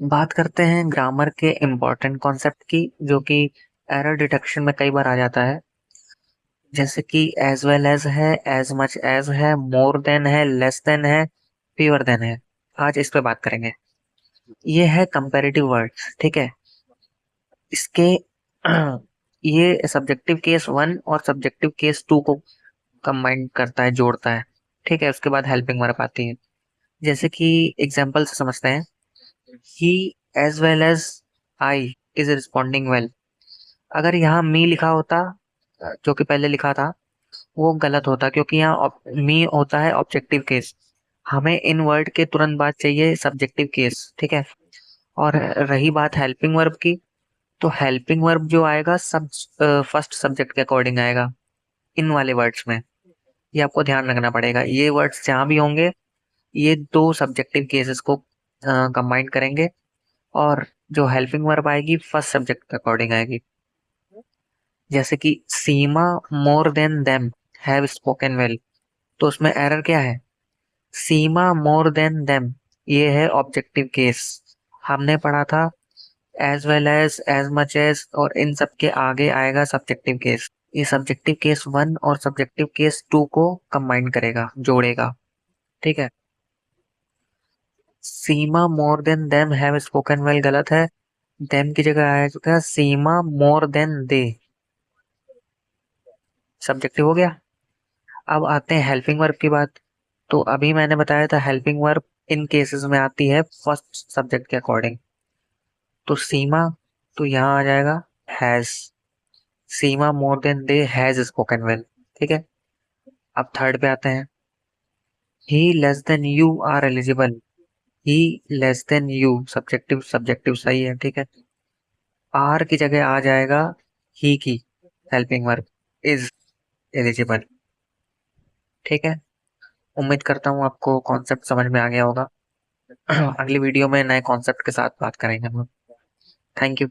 बात करते हैं ग्रामर के इम्पोर्टेंट कॉन्सेप्ट की, जो कि एरर डिटेक्शन में कई बार आ जाता है। जैसे कि एज वेल एज है, एज मच एज है, मोर देन है, लेस देन है, फीवर देन है। आज इस पे बात करेंगे। ये है कंपैरेटिव वर्ड्स, ठीक है। इसके ये सब्जेक्टिव केस वन और सब्जेक्टिव केस टू को कंबाइन करता है, जोड़ता है। ठीक है, उसके बाद हेल्पिंग वर्ब आती है। जैसे कि एग्जाम्पल से समझते हैं। He as well as I is responding well. अगर यहाँ मी लिखा होता, जो कि पहले लिखा था, वो गलत होता, क्योंकि यहाँ मी होता है ऑब्जेक्टिव केस। हमें इन वर्ड के तुरंत बाद चाहिए सब्जेक्टिव केस, ठीक है। और रही बात हेल्पिंग वर्ब की, तो हेल्पिंग वर्ब जो आएगा सब फर्स्ट सब्जेक्ट के अकॉर्डिंग आएगा इन वाले वर्ड्स में। ये आपको ध्यान रखना पड़ेगा। ये वर्ड्स जहाँ भी होंगे, ये दो सब्जेक्टिव केसेस को कंबाइन करेंगे, और जो हेल्पिंग वर्ब आएगी फर्स्ट सब्जेक्ट के अकॉर्डिंग आएगी। जैसे कि Seema more than them have spoken well, तो उसमें एरर क्या है? सीमा मोर देन देम, ये है ऑब्जेक्टिव केस। हमने पढ़ा था एज मच एज, और इन सब के आगे आएगा सब्जेक्टिव केस। ये सब्जेक्टिव केस वन और सब्जेक्टिव केस टू को कंबाइन करेगा, जोड़ेगा। ठीक है। Seema more than them have spoken well गलत है। देम की जगह आया चुका है सीमा मोर देन दे। सब्जेक्टिव हो गया। अब आते हैं हेल्पिंग वर्ब की बात। तो अभी मैंने बताया था हेल्पिंग वर्ब इन केसेस में आती है फर्स्ट सब्जेक्ट के अकॉर्डिंग। तो सीमा, तो यहाँ आ जाएगा has. Seema more than they has spoken well. ठीक है। अब थर्ड पे आते हैं। He less than you are eligible. He less than you, subjective subjective सही है, ठीक है। आर की जगह आ जाएगा ही की हेल्पिंग वर्ब इज एलिजिबल। ठीक है। उम्मीद करता हूँ आपको कॉन्सेप्ट समझ में आ गया होगा। अगली वीडियो में नए कॉन्सेप्ट के साथ बात करेंगे हम। Thank you.